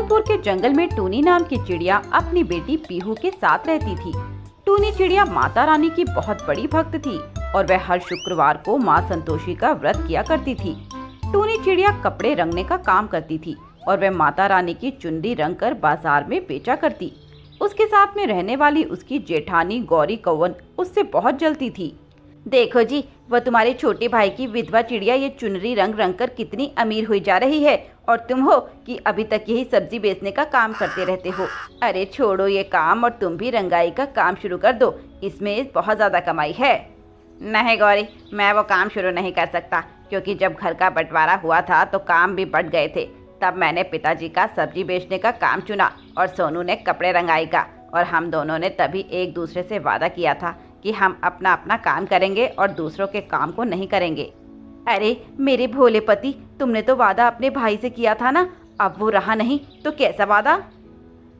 दूर के जंगल में टूनी नाम की चिड़िया अपनी बेटी पीहू के साथ रहती थी। टूनी चिड़िया माता रानी की बहुत बड़ी भक्त थी और वह हर शुक्रवार को माँ संतोषी का व्रत किया करती थी। टूनी चिड़िया कपड़े रंगने का काम करती थी और वह माता रानी की चुनरी रंग कर बाजार में बेचा करती। उसके साथ में रहने वाली उसकी जेठानी गौरी कौवन उससे बहुत जलती थी। देखो जी, वह तुम्हारे छोटे भाई की विधवा चिड़िया ये चुनरी रंग रंग कर कितनी अमीर हुई जा रही है और तुम हो कि अभी तक यही सब्जी बेचने का काम करते रहते हो। अरे छोड़ो ये काम और तुम भी रंगाई का काम शुरू कर दो, इसमें बहुत ज़्यादा कमाई है। नहीं गौरी, मैं वो काम शुरू नहीं कर सकता क्योंकि जब घर का बंटवारा हुआ था तो काम भी बढ़ गए थे। तब मैंने पिताजी का सब्जी बेचने का काम चुना और सोनू ने कपड़े रंगाई का, और हम दोनों ने तभी एक दूसरे से वादा किया था कि हम अपना अपना काम करेंगे और दूसरों के काम को नहीं करेंगे। अरे मेरे भोले पति, तुमने तो वादा अपने भाई से किया था ना, अब वो रहा नहीं तो कैसा वादा?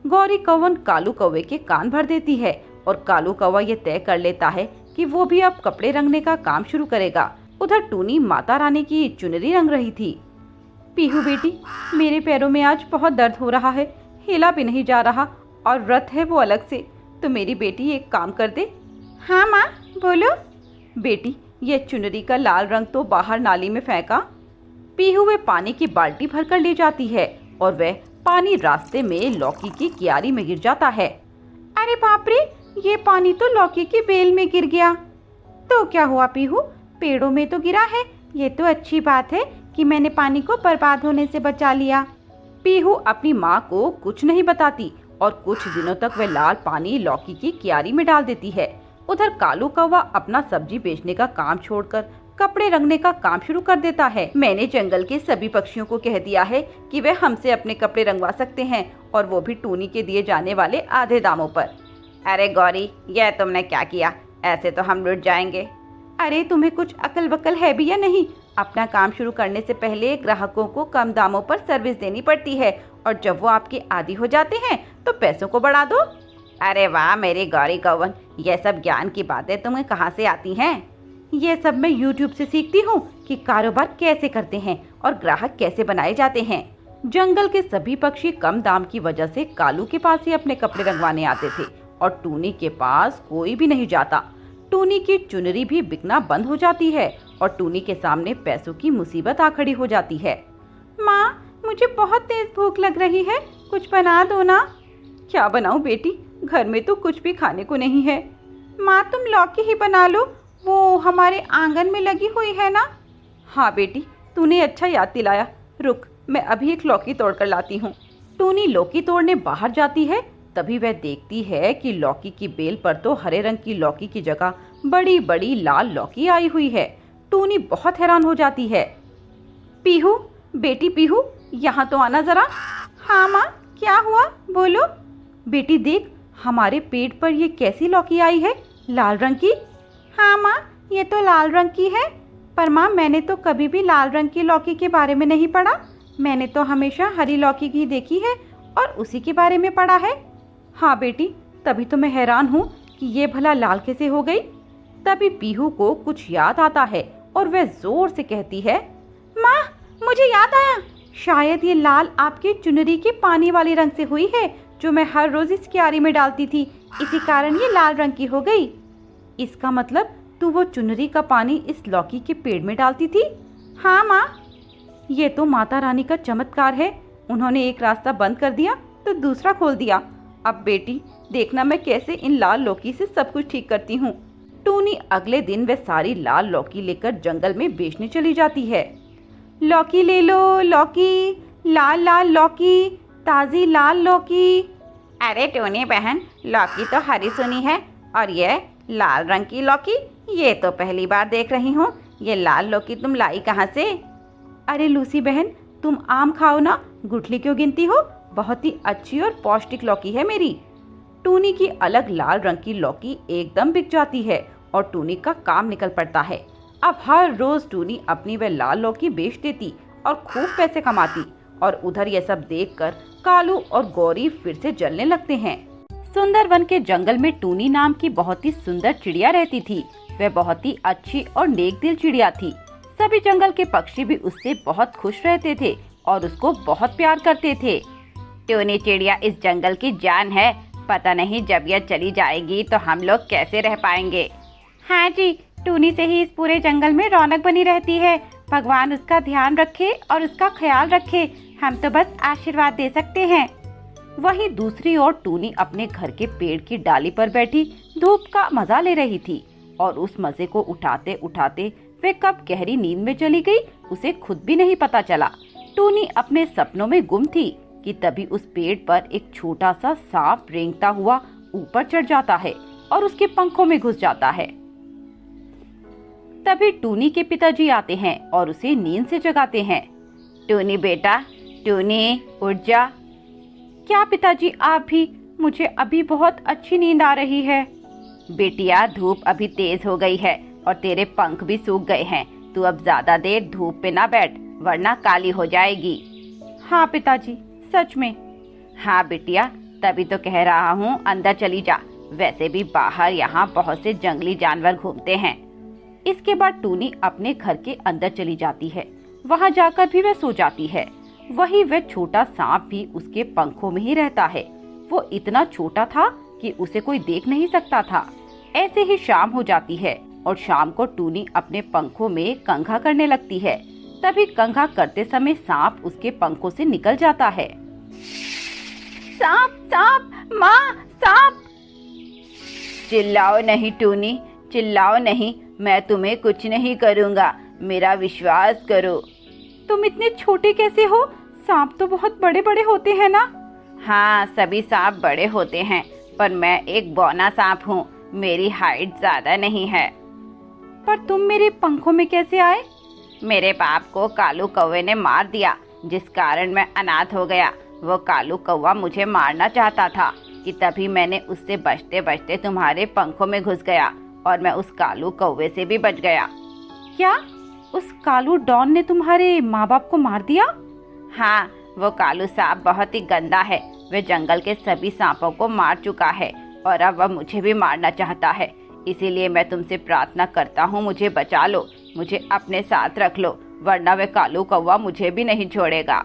गौरी कौवन कालू कौवे के कान भर देती है और कालू कौवा ये तय कर लेता है कि वो भी अब कपड़े रंगने का काम शुरू करेगा। उधर टूनी माता रानी की चुनरी रंग रही थी। पीहू बेटी, मेरे पैरों में आज बहुत दर्द हो रहा है, हिला भी नहीं जा रहा और व्रत है वो अलग से, तो मेरी बेटी एक काम कर दे। हाँ माँ, बोलो। बेटी, ये चुनरी का लाल रंग तो बाहर नाली में फेंका। पीहू वे पानी की बाल्टी भरकर ले जाती है और वह पानी रास्ते में लौकी की क्यारी में गिर जाता है। अरे बाप रे, ये पानी तो लौकी की बेल में गिर गया। तो क्या हुआ पीहू, पेड़ों में तो गिरा है, ये तो अच्छी बात है कि मैंने पानी को बर्बाद होने से बचा लिया। पीहू अपनी माँ को कुछ नहीं बताती और कुछ दिनों तक वह लाल पानी लौकी की क्यारी में डाल देती है। उधर कालू कौवा अपना सब्जी बेचने का काम छोड़कर कपड़े रंगने का काम शुरू कर देता है। मैंने जंगल के सभी पक्षियों को कह दिया है कि वे हमसे अपने कपड़े रंगवा सकते हैं, और वो भी टूनी के दिए जाने वाले आधे दामों पर। अरे गौरी, यह तुमने क्या किया? ऐसे तो हम लुट जाएंगे। अरे तुम्हें कुछ अकल बकल है भी या नहीं? अपना काम शुरू करने से पहले ग्राहकों को कम दामों पर सर्विस देनी पड़ती है, और जब वो आपके आदी हो जाते हैं तो पैसों को बढ़ा दो। अरे वाह मेरी गौरी कौवन, यह सब ज्ञान की बातें तुम्हें कहाँ से आती हैं? ये सब मैं YouTube से सीखती हूँ कि कारोबार कैसे करते हैं और ग्राहक कैसे बनाए जाते हैं। जंगल के सभी पक्षी कम दाम की वजह से कालू के पास ही अपने कपड़े रंगवाने आते थे और टूनी के पास कोई भी नहीं जाता। टूनी की चुनरी भी बिकना बंद हो जाती है और टूनी के सामने पैसों की मुसीबत आ खड़ी हो जाती है। माँ, मुझे बहुत तेज भूख लग रही है, कुछ बना दो ना। क्या बनाऊं बेटी, घर में तो कुछ भी खाने को नहीं है। माँ, तुम लौकी ही बना लो, वो हमारे आंगन में लगी हुई है ना। हाँ बेटी, तूने अच्छा याद दिलाया, रुक मैं अभी एक लौकी तोड़ कर लाती हूँ। टूनी लौकी तोड़ने बाहर जाती है, तभी वह देखती है कि लौकी की बेल पर तो हरे रंग की लौकी की जगह बड़ी बड़ी लाल लौकी आई हुई है। टूनी बहुत हैरान हो जाती है। पीहू, बेटी पीहू, यहाँ तो आना जरा। हाँ माँ, क्या हुआ, बोलो। बेटी देख, हमारे पेड़ पर ये कैसी लौकी आई है, लाल रंग की। हाँ माँ, ये तो लाल रंग की है, पर माँ मैंने तो कभी भी लाल रंग की लौकी के बारे में नहीं पढ़ा। मैंने तो हमेशा हरी लौकी की देखी है और उसी के बारे में पढ़ा है। हाँ बेटी, तभी तो मैं हैरान हूँ कि ये भला लाल कैसे हो गई। तभी पीहू को कुछ याद आता है और वह जोर से कहती है, माँ मुझे याद आया, शायद ये लाल आपकी चुनरी के पानी वाले रंग से हुई है जो मैं हर रोज इस क्यारी में डालती थी, इसी कारण ये लाल रंग की हो गई। इसका मतलब तू वो चुनरी का पानी इस लौकी के पेड़ में डालती थी? हाँ माँ। ये तो माता रानी का चमत्कार है, उन्होंने एक रास्ता बंद कर दिया तो दूसरा खोल दिया। अब बेटी देखना मैं कैसे इन लाल लौकी से सब कुछ ठीक करती हूँ। टूनी अगले दिन वह सारी लाल लौकी लेकर जंगल में बेचने चली जाती है। लौकी ले लो, लौकी, लाल लाल लौकी, ताज़ी लाल लौकी। अरे टूनी बहन, लौकी तो हरी सुनी है और ये लाल रंग की लौकी, ये तो पहली बार देख रही हूँ। ये लाल लौकी तुम लाई कहाँ से? अरे लूसी बहन, तुम आम खाओ ना, गुठली क्यों गिनती हो? बहुत ही अच्छी और पौष्टिक लौकी है मेरी। टूनी की अलग लाल रंग की लौकी एकदम बिक जाती है और टूनी का काम निकल पड़ता है। अब हर रोज टूनी अपनी वह लाल लौकी बेच देती और खूब पैसे कमाती, और उधर यह सब देखकर कालू और गौरी फिर से जलने लगते हैं। सुंदरवन के जंगल में टूनी नाम की बहुत ही सुंदर चिड़िया रहती थी। वह बहुत ही अच्छी और नेक दिल चिड़िया थी। सभी जंगल के पक्षी भी उससे बहुत खुश रहते थे और उसको बहुत प्यार करते थे। टूनी चिड़िया इस जंगल की जान है। पता नहीं जब यह चली जाएगी तो हम लोग कैसे रह पाएंगे। हाँ जी, टूनी से ही इस पूरे जंगल में रौनक बनी रहती है। भगवान उसका ध्यान रखे और उसका ख्याल रखे। हम तो बस आशीर्वाद दे सकते हैं। वहीं दूसरी ओर टूनी अपने घर के पेड़ की डाली पर बैठी धूप का मजा ले रही थी और उस मजे को उठाते उठाते वे कब गहरी नींद में चली गई उसे खुद भी नहीं पता चला। टूनी अपने सपनों में गुम थी कि तभी उस पेड़ पर एक छोटा सा सांप रेंगता हुआ ऊपर चढ़ जाता है और उसके पंखों में घुस जाता है। तभी टूनी के पिताजी आते हैं और उसे नींद से जगाते हैं। टूनी बेटा, टूनी उठ जा। क्या पिताजी आप भी? मुझे अभी बहुत अच्छी नींद आ रही है। बेटिया, धूप अभी तेज हो गई है और तेरे पंख भी सूख गए हैं। तू अब ज्यादा देर धूप पे ना बैठ वरना काली हो जाएगी। हाँ पिताजी, सच में। हाँ बिटिया, तभी तो कह रहा हूँ अंदर चली जा। वैसे भी बाहर यहाँ बहुत से जंगली जानवर घूमते हैं। इसके बाद टूनी अपने घर के अंदर चली जाती है। वहाँ जाकर भी वह सो जाती है। वही वह छोटा सांप भी उसके पंखों में ही रहता है। वो इतना छोटा था कि उसे कोई देख नहीं सकता था। ऐसे ही शाम हो जाती है और शाम को टूनी अपने पंखों में कंघा करने लगती है। तभी कंघा करते समय सांप उसके पंखों से निकल जाता है। सांप, सांप, माँ, सांप! चिल्लाओ नहीं टूनी, चिल्लाओ नहीं। मैं तुम्हें कुछ नहीं करूँगा, मेरा विश्वास करो। तुम इतने छोटे कैसे हो? सांप तो बहुत बड़े बड़े होते हैं ना? हाँ, सभी सांप बड़े होते हैं, पर मैं एक बौना सांप हूँ। मेरी हाइट ज्यादा नहीं है। पर तुम मेरे पंखों में कैसे आए? मेरे बाप को कालू कौवे ने मार दिया, जिस कारण मैं अनाथ हो गया। वो कालू कौवा मुझे मारना चाहता था कि तभी मैंने उससे बचते बचते तुम्हारे पंखों में घुस गया और मैं उस कालू कौवे से भी बच गया। क्या उस कालू डॉन ने तुम्हारे माँ बाप को मार दिया? हाँ, वो कालू सांप बहुत ही गंदा है। वह जंगल के सभी सांपों को मार चुका है और अब वह मुझे भी मारना चाहता है। इसीलिए मैं तुमसे प्रार्थना करता हूँ, मुझे बचा लो, मुझे अपने साथ रख लो, वरना वह कालू कौवा मुझे भी नहीं छोड़ेगा।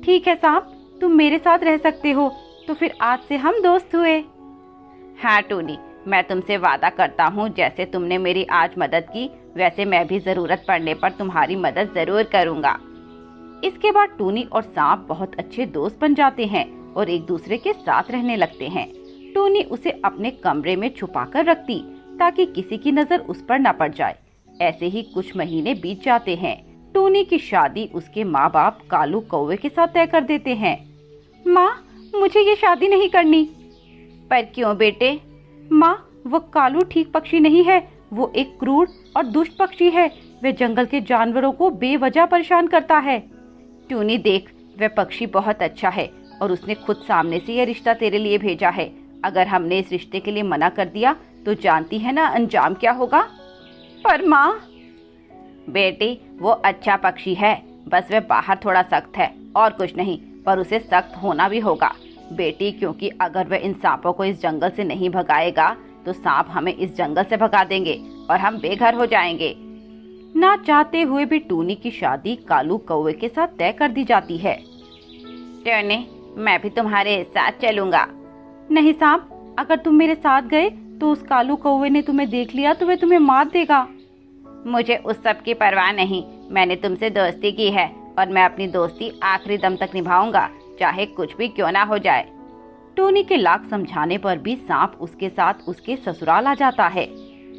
ठीक है सांप, तुम मेरे साथ रह सकते हो, तो फिर आज से हम दोस्त हुए। हाँ टूनी, मैं तुमसे वादा करता हूँ जैसे तुमने मेरी आज मदद की वैसे मैं भी जरूरत पड़ने पर तुम्हारी मदद जरूर करूँगा। इसके बाद टूनी और सांप बहुत अच्छे दोस्त बन जाते हैं और एक दूसरे के साथ रहने लगते हैं। टूनी उसे अपने कमरे में छुपाकर रखती ताकि किसी की नजर उस पर न पड़ जाए। ऐसे ही कुछ महीने बीत जाते हैं। टूनी की शादी उसके माँ बाप कालू कौवे के साथ तय कर देते हैं। माँ, मुझे ये शादी नहीं करनी। पर क्यों बेटे? माँ, वो कालू ठीक पक्षी नहीं है, वो एक क्रूर और दुष्ट पक्षी है। वह जंगल के जानवरों को बेवजह परेशान करता है। टूनी देख, वह पक्षी बहुत अच्छा है और उसने खुद सामने से यह रिश्ता तेरे लिए भेजा है। अगर हमने इस रिश्ते के लिए मना कर दिया तो जानती है ना अंजाम क्या होगा। पर माँ। बेटी, वो अच्छा पक्षी है, बस वह बाहर थोड़ा सख्त है और कुछ नहीं, पर उसे सख्त होना भी होगा बेटी, क्योंकि अगर वह इन सांपों को इस जंगल से नहीं भगाएगा तो सांप हमें इस जंगल से भगा देंगे और हम बेघर हो जाएंगे। ना चाहते हुए भी टूनी की शादी कालू कौवे के साथ तय कर दी जाती है। टूनी, मैं भी तुम्हारे साथ चलूंगा। नहीं सांप, अगर तुम मेरे साथ गए तो उस कालू कौवे ने तुम्हें देख लिया तो वह तुम्हें मार देगा। मुझे उस सब की परवाह नहीं, मैंने तुमसे दोस्ती की है और मैं अपनी दोस्ती आखिरी दम तक निभाऊंगा, चाहे कुछ भी क्यों ना हो जाए। टूनी के लाख समझाने पर भी सांप उसके साथ उसके ससुराल आ जाता है।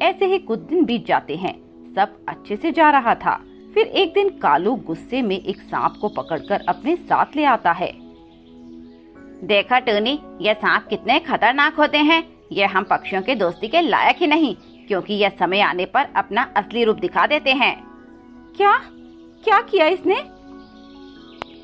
ऐसे ही कुछ दिन बीत जाते हैं, सब अच्छे से जा रहा था। फिर एक दिन कालू गुस्से में एक सांप को पकड़कर अपने साथ ले आता है। देखा टूनी, ये सांप कितने खतरनाक होते हैं। ये हम पक्षियों के दोस्ती के लायक ही नहीं, क्योंकि यह समय आने पर अपना असली रूप दिखा देते हैं। क्या क्या किया इसने?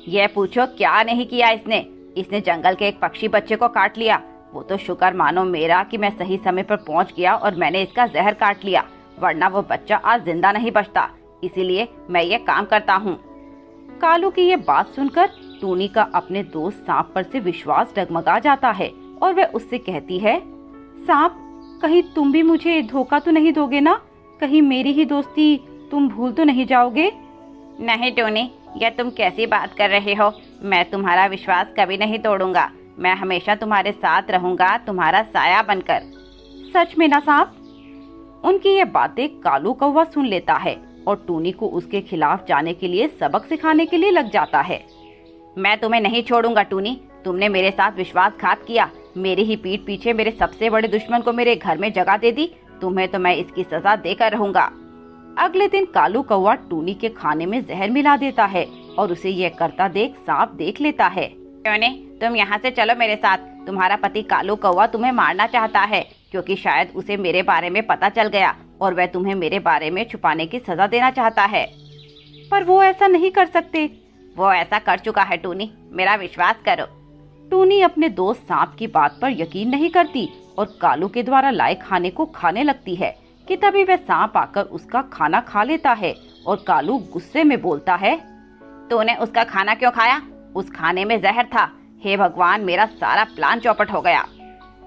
यह पूछो क्या नहीं किया इसने। इसने जंगल के एक पक्षी बच्चे को काट लिया। वो तो शुक्र मानो मेरा कि मैं सही समय पर पहुंच गया और मैंने इसका जहर काट लिया, वरना वो बच्चा आज जिंदा नहीं बचता। इसीलिए मैं ये काम करता हूँ। कालू की ये बात सुनकर टूनी का अपने दोस्त सांप पर से विश्वास डगमगा जाता है और वह उससे कहती है, सांप, कहीं तुम भी मुझे धोखा तो नहीं दोगे ना? कहीं मेरी ही दोस्ती तुम भूल तो नहीं जाओगे? नहीं टूनी, यह तुम कैसी बात कर रहे हो? मैं तुम्हारा विश्वास कभी नहीं तोड़ूंगा। मैं हमेशा तुम्हारे साथ रहूंगा, तुम्हारा साया बनकर। सच में ना सांप? उनकी ये बातें कालू कौवा सुन लेता है और टूनी को उसके खिलाफ जाने के लिए सबक सिखाने के लिए लग जाता है। मैं तुम्हें नहीं छोड़ूंगा टूनी, तुमने मेरे साथ विश्वासघात किया, मेरी ही पीठ पीछे मेरे सबसे बड़े दुश्मन को मेरे घर में जगह दे दी, तुम्हें तो मैं इसकी सजा देकर रहूंगा। अगले दिन कालू कौवा टूनी के खाने में जहर मिला देता है और उसे यह करता देख सांप देख लेता है। टूनी, तुम यहाँ से चलो मेरे साथ, तुम्हारा पति कालू कौवा तुम्हें मारना चाहता है क्योंकि शायद उसे मेरे बारे में पता चल गया और वह तुम्हें मेरे बारे में छुपाने की सजा देना चाहता है। पर वो ऐसा नहीं कर सकते। वो ऐसा कर चुका है टूनी, मेरा विश्वास करो। टूनी अपने दोस्त सांप की बात पर यकीन नहीं करती और कालू के द्वारा लाए खाने को खाने लगती है कि तभी वह सांप आकर उसका खाना खा लेता है और कालू गुस्से में बोलता है, तूने उसका खाना क्यों खाया? उस खाने में जहर था। हे भगवान, मेरा सारा प्लान चौपट हो गया।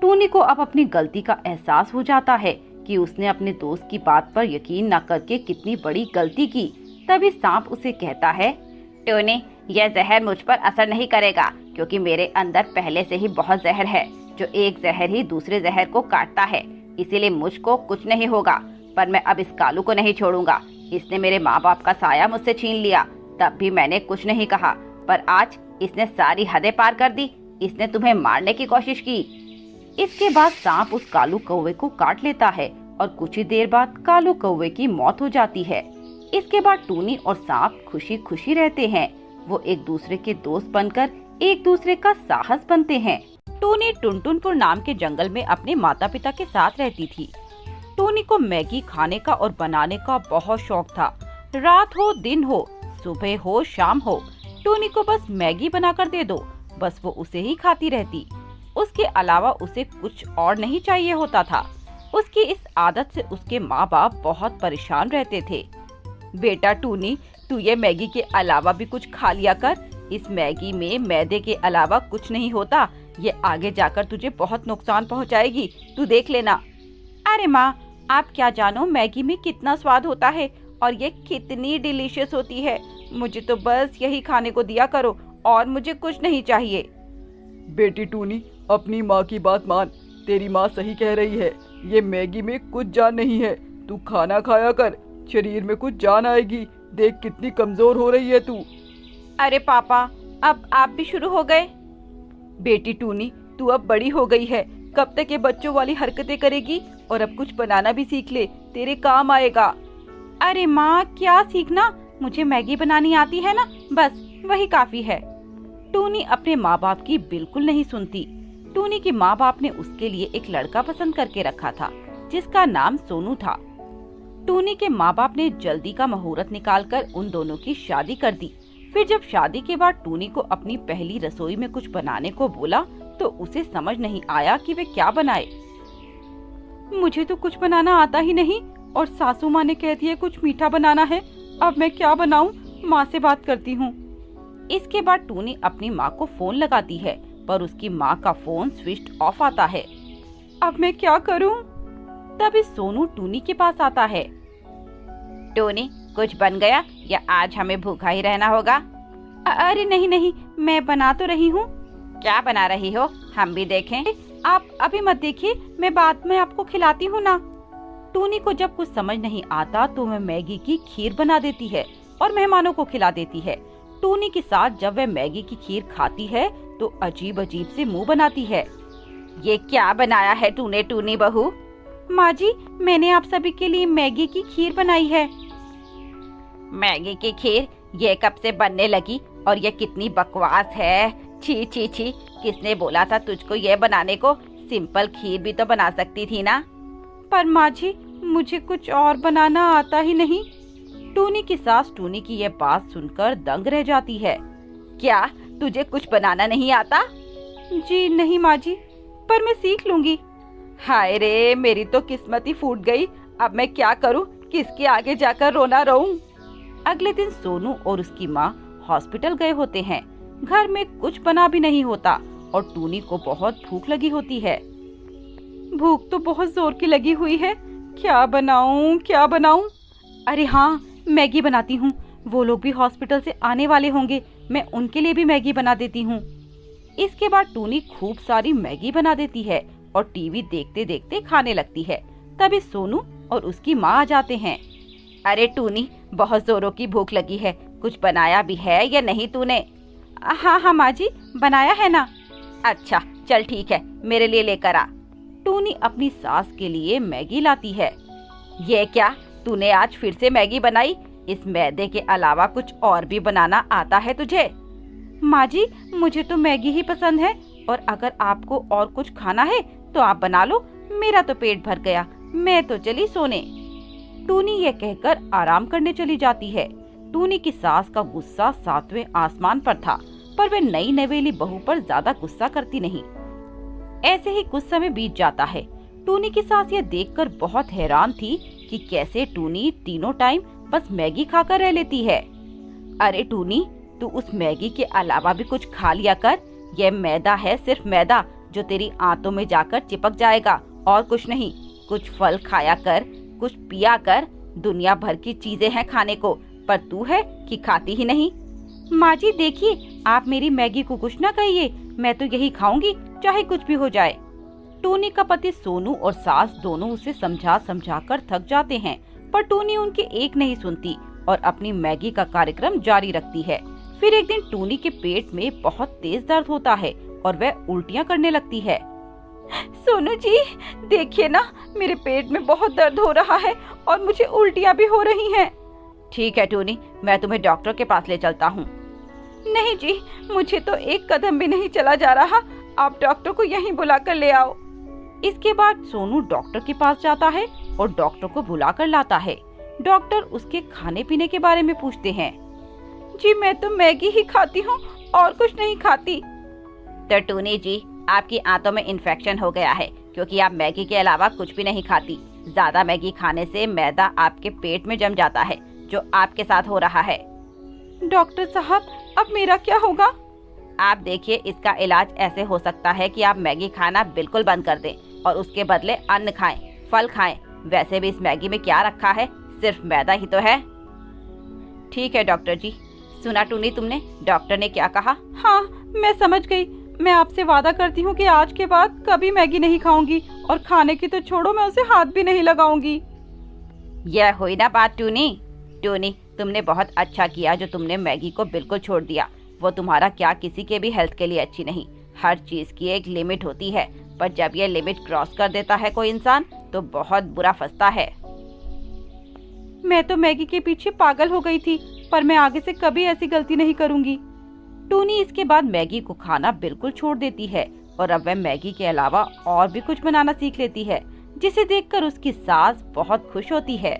टूनी को अब अपनी गलती का एहसास हो जाता है कि उसने अपने दोस्त की बात पर यकीन न करके कितनी बड़ी गलती की। तभी सांप उसे कहता है, टूनी, यह जहर मुझ पर असर नहीं करेगा क्योंकि मेरे अंदर पहले से ही बहुत जहर है, जो एक जहर ही दूसरे जहर को काटता है, इसीलिए मुझको कुछ नहीं होगा। पर मैं अब इस कालू को नहीं छोड़ूंगा। इसने मेरे माँ बाप का साया मुझसे छीन लिया, तब भी मैंने कुछ नहीं कहा, पर आज इसने सारी हदें पार कर दी। इसने तुम्हें मारने की कोशिश की। इसके बाद सांप उस कालू कौवे को काट लेता है और कुछ ही देर बाद कालू कौवे की मौत हो जाती है। इसके बाद टूनी और सांप खुशी खुशी रहते हैं। वो एक दूसरे के दोस्त बनकर एक दूसरे का साहस बनते हैं। टूनी टुनटुनपुर नाम के जंगल में अपने माता पिता के साथ रहती थी। टूनी को मैगी खाने का और बनाने का बहुत शौक था। रात हो दिन हो, सुबह हो शाम हो, टूनी को बस मैगी बनाकर दे दो, बस वो उसे ही खाती रहती। उसके अलावा उसे कुछ और नहीं चाहिए होता था। उसकी इस आदत से उसके माँ बाप बहुत परेशान रहते थे। बेटा टूनी, तू ये मैगी के अलावा भी कुछ खा लिया कर। इस मैगी में मैदे के अलावा कुछ नहीं होता। ये आगे जाकर तुझे बहुत नुकसान पहुंचाएगी, तू देख लेना। अरे माँ, आप क्या जानो मैगी में कितना स्वाद होता है और ये कितनी डिलीशियस होती है। मुझे तो बस यही खाने को दिया करो और मुझे कुछ नहीं चाहिए। बेटी टूनी, अपनी माँ की बात मान, तेरी माँ सही कह रही है। ये मैगी में कुछ जान नहीं है, तू खाना खाया कर, शरीर में कुछ जान आएगी। देख कितनी कमजोर हो रही है तू। अरे पापा, अब आप भी शुरू हो गए। बेटी टूनी, तू अब बड़ी हो गई है, कब तक ये बच्चों वाली हरकतें करेगी? और अब कुछ बनाना भी सीख ले, तेरे काम आएगा। अरे माँ, क्या सीखना, मुझे मैगी बनानी आती है ना, बस वही काफी है। टूनी अपने माँ बाप की बिल्कुल नहीं सुनती। टूनी के माँ बाप ने उसके लिए एक लड़का पसंद करके रखा था जिसका नाम सोनू था। टूनी के माँ बाप ने जल्दी का मुहूर्त निकालकर उन दोनों की शादी कर दी। फिर जब शादी के बाद टूनी को अपनी पहली रसोई में कुछ बनाने को बोला तो उसे समझ नहीं आया कि वे क्या बनाए। मुझे तो कुछ बनाना आता ही नहीं और सासू माँ ने कह दिया कुछ मीठा बनाना है। अब मैं क्या बनाऊं? माँ से बात करती हूँ। इसके बाद टूनी अपनी माँ को फोन लगाती है पर उसकी माँ का फोन स्विच ऑफ आता है। अब मैं क्या करूँ? तभी सोनू टूनी के पास आता है। टूनी, कुछ बन गया या आज हमें भूखा ही रहना होगा? अरे नहीं नहीं, मैं बना तो रही हूँ। क्या बना रही हो, हम भी देखें। आप अभी मत देखिए, मैं बाद में आपको खिलाती हूँ ना। टूनी को जब कुछ समझ नहीं आता तो वह मैगी की खीर बना देती है और मेहमानों को खिला देती है। टूनी के साथ जब वह मैगी की खीर खाती है तो अजीब अजीब से मुंह बनाती है। ये क्या बनाया है तूने टूनी बहू? माँ जी, मैंने आप सभी के लिए मैगी की खीर बनाई है। मैगी की खीर ये कब से बनने लगी और ये कितनी बकवास है। छी छी छी, किसने बोला था तुझको ये बनाने को? सिंपल खीर भी तो बना सकती थी ना। पर माँ जी, मुझे कुछ और बनाना आता ही नहीं। टूनी की सास टूनी की ये बात सुनकर दंग रह जाती है। क्या तुझे कुछ बनाना नहीं आता? जी नहीं माँ जी, पर मैं सीख लूंगी। हाय रे, मेरी तो किस्मत ही फूट गई। अब मैं क्या करूं? किसके आगे जाकर रोना रहूं? अगले दिन सोनू और उसकी माँ हॉस्पिटल गए होते हैं। घर में कुछ बना भी नहीं होता और टूनी को बहुत भूख लगी होती है। भूख तो बहुत जोर की लगी हुई है, क्या बनाऊं क्या बनाऊं? अरे हाँ, मैगी बनाती हूँ। वो लोग भी हॉस्पिटल से आने वाले होंगे, मैं उनके लिए भी मैगी बना देती हूँ। इसके बाद टूनी खूब सारी मैगी बना देती है और टीवी देखते देखते खाने लगती है। तभी सोनू और उसकी माँ आ जाते हैं। अरे टूनी, बहुत जोरों की भूख लगी है, कुछ बनाया भी है या नहीं तूने? हाँ हाँ माँ जी, बनाया है ना। अच्छा चल ठीक है, मेरे लिए लेकर आ। टूनी अपनी सास के लिए मैगी लाती है। ये क्या, तूने आज फिर से मैगी बनाई? इस मैदे के अलावा कुछ और भी बनाना आता है तुझे? माँ जी, मुझे तो मैगी ही पसंद है, और अगर आपको और कुछ खाना है तो आप बना लो, मेरा तो पेट भर गया, मैं तो चली सोने। टूनी ये कहकर आराम करने चली जाती है। टूनी की सास का गुस्सा 7वें आसमान पर था, पर वे नई नवेली बहू पर ज्यादा गुस्सा करती नहीं। ऐसे ही कुछ समय बीत जाता है। टूनी की सास ये देखकर बहुत हैरान थी कि कैसे टूनी तीनों टाइम बस मैगी खाकर रह लेती है। अरे टूनी, तू उस मैगी के अलावा भी कुछ खा लिया कर। यह मैदा है, सिर्फ मैदा, जो तेरी आंतों में जाकर चिपक जाएगा, और कुछ नहीं। कुछ फल खाया कर, कुछ पिया कर। दुनिया भर की चीजें हैं खाने को, पर तू है कि खाती ही नहीं। माँ जी देखिए, आप मेरी मैगी को कुछ ना कहिए, मैं तो यही खाऊंगी, चाहे कुछ भी हो जाए। टूनी का पति सोनू और सास दोनों उसे समझा समझा कर थक जाते हैं, पर टूनी उनकी एक नहीं सुनती और अपनी मैगी का कार्यक्रम जारी रखती है। फिर एक दिन टूनी के पेट में बहुत तेज दर्द होता है और वह उल्टियां करने लगती है। सोनू जी देखिए ना, मेरे पेट में बहुत दर्द हो रहा है और मुझे उल्टियां भी हो रही हैं। ठीक है टूनी, मैं तुम्हें डॉक्टर के पास ले चलता हूँ। नहीं जी, मुझे तो एक कदम भी नहीं चला जा रहा, आप डॉक्टर को यहीं बुला कर ले आओ। इसके बाद सोनू डॉक्टर के पास जाता है और डॉक्टर को बुला कर लाता है। डॉक्टर उसके खाने पीने के बारे में पूछते हैं। जी मैं तो मैगी ही खाती हूँ और कुछ नहीं खाती। तो टूनी जी, आपकी आंतों में इन्फेक्शन हो गया है, क्योंकि आप मैगी के अलावा कुछ भी नहीं खाती। ज्यादा मैगी खाने से मैदा आपके पेट में जम जाता है, जो आपके साथ हो रहा है। डॉक्टर साहब, अब मेरा क्या होगा? आप देखिए, इसका इलाज ऐसे हो सकता है कि आप मैगी खाना बिल्कुल बंद कर दें और उसके बदले अन्न खाएं, फल खाएं। वैसे भी इस मैगी में क्या रखा है, सिर्फ मैदा ही तो है। ठीक है डॉक्टर जी। सुना टूनी तुमने डॉक्टर ने क्या कहा? हाँ मैं समझ गई। मैं आपसे वादा करती हूँ कि आज के बाद कभी मैगी नहीं खाऊंगी, और खाने की तो छोड़ो, मैं उसे हाथ भी नहीं लगाऊंगी। यह हुई ना बात टूनी। टूनी, तुमने बहुत अच्छा किया जो तुमने मैगी को बिल्कुल छोड़ दिया। वो तुम्हारा क्या किसी के भी हेल्थ के लिए अच्छी नहीं। हर चीज की एक लिमिट होती है, पर जब ये लिमिट क्रॉस कर देता है कोई इंसान, तो बहुत बुरा फंसता है। मैं तो मैगी के पीछे पागल हो गई थी, पर मैं आगे से कभी ऐसी गलती नहीं करूंगी। टूनी इसके बाद मैगी को खाना बिल्कुल छोड़ देती है और अब वह मैगी के अलावा और भी कुछ बनाना सीख लेती है, जिसे देखकर उसकी सास बहुत खुश होती है।